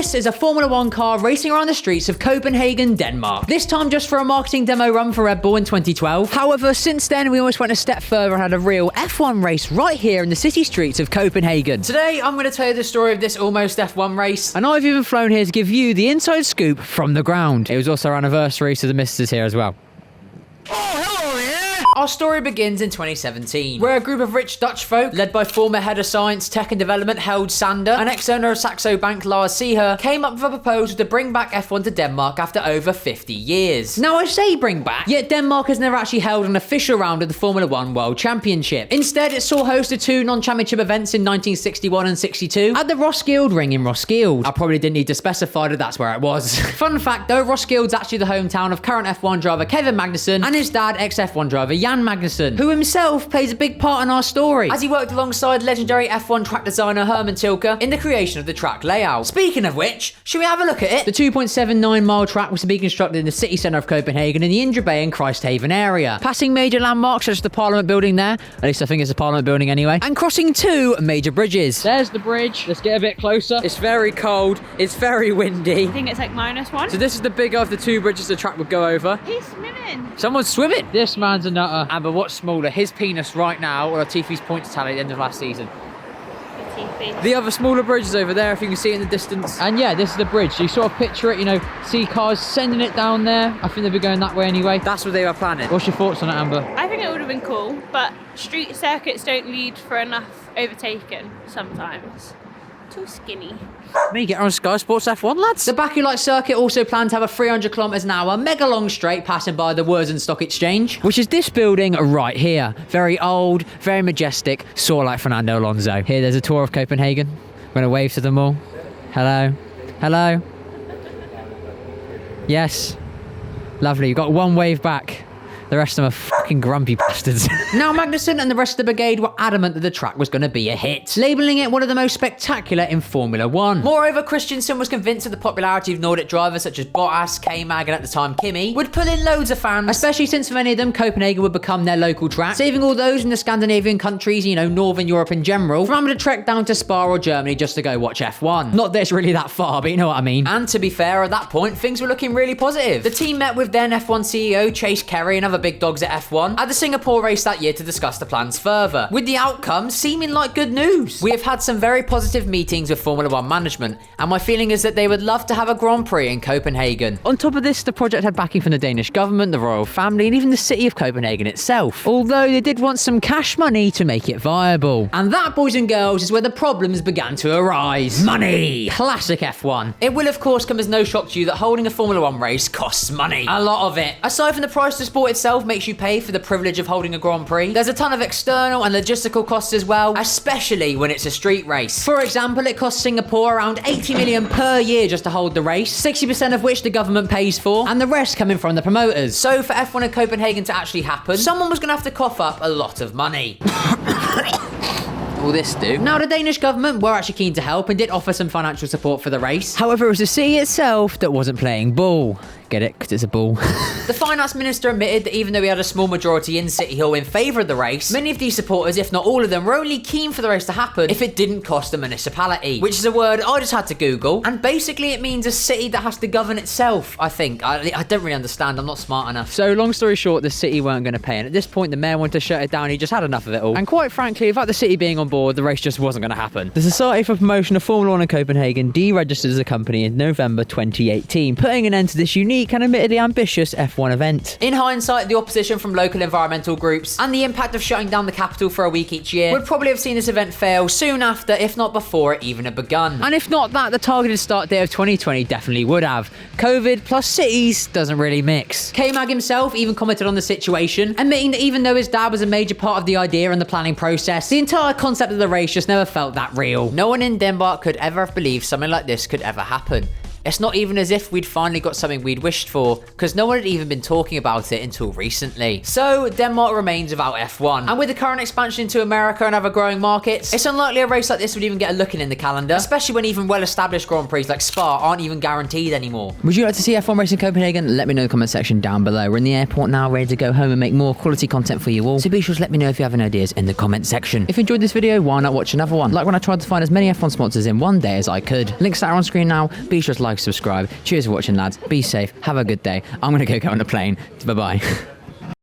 This is a Formula 1 car racing around the streets of Copenhagen, Denmark. This time just for a marketing demo run for Red Bull in 2012. However, since then we almost went a step further and had a real F1 race right here in the city streets of Copenhagen. Today I'm going to tell you the story of this almost F1 race, and I've even flown here to give you the inside scoop from the ground. It was also our anniversary, so the missus here as well. Our story begins in 2017, where a group of rich Dutch folk, led by former head of science, tech and development Held Sander, and ex-owner of Saxo Bank Lars Seher, came up with a proposal to bring back F1 to Denmark after over 50 years. Now I say bring back, yet Denmark has never actually held an official round of the Formula 1 World Championship. Instead, it saw host of two non-championship events in 1961 and 62 at the Roskilde Ring in Roskilde. I probably didn't need to specify that that's where it was. Fun fact though, Roskilde's actually the hometown of current F1 driver Kevin Magnussen and his dad, ex-F1 driver Jan Magnussen, who himself plays a big part in our story, as he worked alongside legendary F1 track designer Herman Tilke in the creation of the track layout. Speaking of which, should we have a look at it? The 2.79 mile track was to be constructed in the city centre of Copenhagen in the Indre Bay and Christhaven area, passing major landmarks such as the Parliament building there, at least I think it's the Parliament building anyway, and crossing two major bridges. There's the bridge. Let's get a bit closer. It's very cold, it's very windy. I think it's like -1. So this is the bigger of the two bridges the track would go over. He's swimming. Someone's swimming. This man's a nutter. Amber, what's smaller, his penis right now or Latifi's points tally at the end of last season? Latifi. The other smaller bridge is over there, if you can see it in the distance. And yeah, this is the bridge. You sort of picture it, you know, see cars sending it down there. I think they'll be going that way anyway. That's what they were planning. What's your thoughts on it, Amber? I think it would have been cool, but street circuits don't lead for enough overtaken sometimes. Too skinny. Me, get on Sky Sports F1, lads. The Baku Light circuit also planned to have a 300 kilometers an hour mega long straight passing by the Worzen Stock Exchange, which is this building right here. Very old, very majestic, sort of like Fernando Alonso. Here, there's a tour of Copenhagen. I'm going to wave to them all. Hello. Hello. Yes. Lovely. You've got one wave back. The rest of them are fucking grumpy bastards. Now Magnussen and the rest of the brigade were adamant that the track was going to be a hit, labelling it one of the most spectacular in Formula 1. Moreover, Christensen was convinced that the popularity of Nordic drivers such as Bottas, K-Mag and at the time Kimi would pull in loads of fans, especially since for many of them Copenhagen would become their local track, saving all those in the Scandinavian countries, you know, Northern Europe in general, from having to trek down to Spa or Germany just to go watch F1. Not that it's really that far, but you know what I mean. And to be fair, at that point, things were looking really positive. The team met with then F1 CEO Chase Carey and other big dogs at F1 at the Singapore race that year to discuss the plans further, with the outcome seeming like good news. We have had some very positive meetings with Formula 1 management, and my feeling is that they would love to have a Grand Prix in Copenhagen. On top of this, the project had backing from the Danish government, the royal family, and even the city of Copenhagen itself, although they did want some cash money to make it viable. And that, boys and girls, is where the problems began to arise. Money! Classic F1. It will of course come as no shock to you that holding a Formula 1 race costs money. A lot of it. Aside from the price of the sport itself makes you pay for the privilege of holding a Grand Prix, there's a ton of external and logistical costs as well, especially when it's a street race. For example, it costs Singapore around 80 million per year just to hold the race, 60% of which the government pays for, and the rest coming from the promoters. So for F1 in Copenhagen to actually happen, someone was going to have to cough up a lot of money. All this do. Now, the Danish government were actually keen to help and did offer some financial support for the race. However, it was the city itself that wasn't playing ball. Get it? Because it's a ball. The finance minister admitted that even though he had a small majority in City Hall in favour of the race, many of these supporters, if not all of them, were only keen for the race to happen if it didn't cost the municipality, which is a word I just had to Google, and basically it means a city that has to govern itself, I think. I don't really understand, I'm not smart enough. So long story short, the city weren't going to pay, and at this point the mayor wanted to shut it down. He just had enough of it all. And quite frankly, without the city being on board, the race just wasn't going to happen. The Society for Promotion of Formula 1 in Copenhagen deregistered as a company in November 2018, putting an end to this unique and admittedly ambitious F1 event. In hindsight, the opposition from local environmental groups and the impact of shutting down the capital for a week each year would probably have seen this event fail soon after, if not before it even had begun. And if not that, the targeted start date of 2020 definitely would have. COVID plus cities doesn't really mix. K-Mag himself even commented on the situation, admitting that even though his dad was a major part of the idea and the planning process, the entire concept of the race just never felt that real. No one in Denmark could ever have believed something like this could ever happen. It's not even as if we'd finally got something we'd wished for, because no one had even been talking about it until recently. So Denmark remains without F1. And with the current expansion into America and other growing markets, it's unlikely a race like this would even get a look in the calendar, especially when even well-established Grand Prix like Spa aren't even guaranteed anymore. Would you like to see F1 race in Copenhagen? Let me know in the comment section down below. We're in the airport now, ready to go home and make more quality content for you all. So be sure to let me know if you have any ideas in the comment section. If you enjoyed this video, why not watch another one? Like when I tried to find as many F1 sponsors in one day as I could. Links that are on screen now. Be sure to like, subscribe. Cheers for watching, lads. Be safe. Have a good day. I'm gonna go get on the plane. Bye-bye.